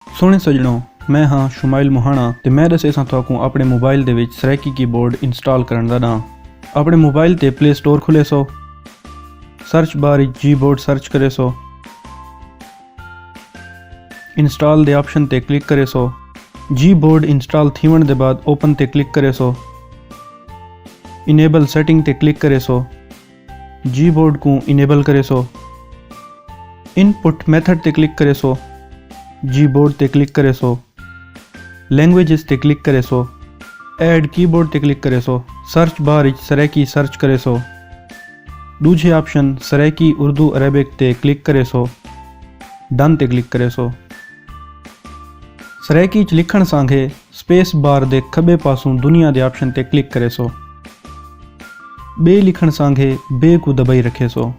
सोहणे सजणों, मैं हाँ शुमाइल मोहाना ते मैं दसे सां तुहाकू अपने मोबाइल दे विच सरैकी कीबोर्ड इंस्टॉल करन दा दां। अपने मोबाइल ते प्ले स्टोर खुले सो, सर्च बार विच जीबोर्ड सर्च करे सो, इंस्टॉल दे ऑप्शन ते क्लिक करे सो, जीबोर्ड इंस्टॉल थीवण दे बाद ओपन ते क्लिक करे सो, इनेबल सेटिंग ते क्लिक करे सो, जीबोर्ड को इनेबल करे सो, इनपुट मेथड ते क्लिक करे सो, जीबोर्ड ते क्लिक करे सो, लैंग्वेजेस ते क्लिक करे सो, ऐड कीबोर्ड ते क्लिक करे सो, सर्च बार विच सरैकी सर्च करे सो, दूजे ऑप्शन सरैकी उर्दू अरेबिक ते क्लिक करे सो, डन ते क्लिक करे सो। सरैकी च लिखण सांघे स्पेस बार दे खब्बे पासों दुनिया दे ऑप्शन ते क्लिक करे सो, बे लिखण सांघे बे को दबाई रखे सो,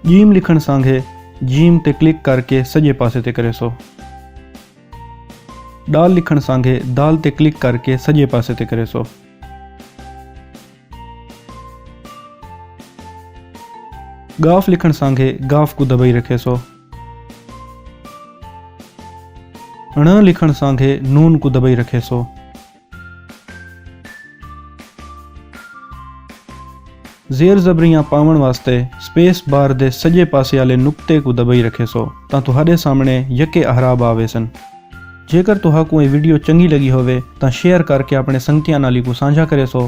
जीम लिखण सांघे जीम ते क्लिक करके सजे पासे ते करे सो, दाल लिखण सांघे दाल ते क्लिक करके सजे पासे ते करे सो, गाफ लिखण सांघे गाफ को दबाई रखे सो, ण लिखण सांघे नून को दबाई रखे सो, ज़ेर ज़बरियां पावण वास्ते स्पेस बार दे सजे पासे वाले नुक्ते को दबाई रखे सो तां तुहाडे सामने यके अहराब आवे सन। जेकर तुहाकू ये वीडियो चंगी लगी होवे तां शेयर करके अपने संगतियां नाली को साझा करे सो,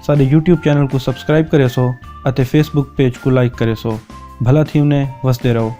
साडे यूट्यूब चैनल को सब्सक्राइब करे सो अते फेसबुक पेज को लाइक करे सो। भला थी उन्हें वसदे रहो।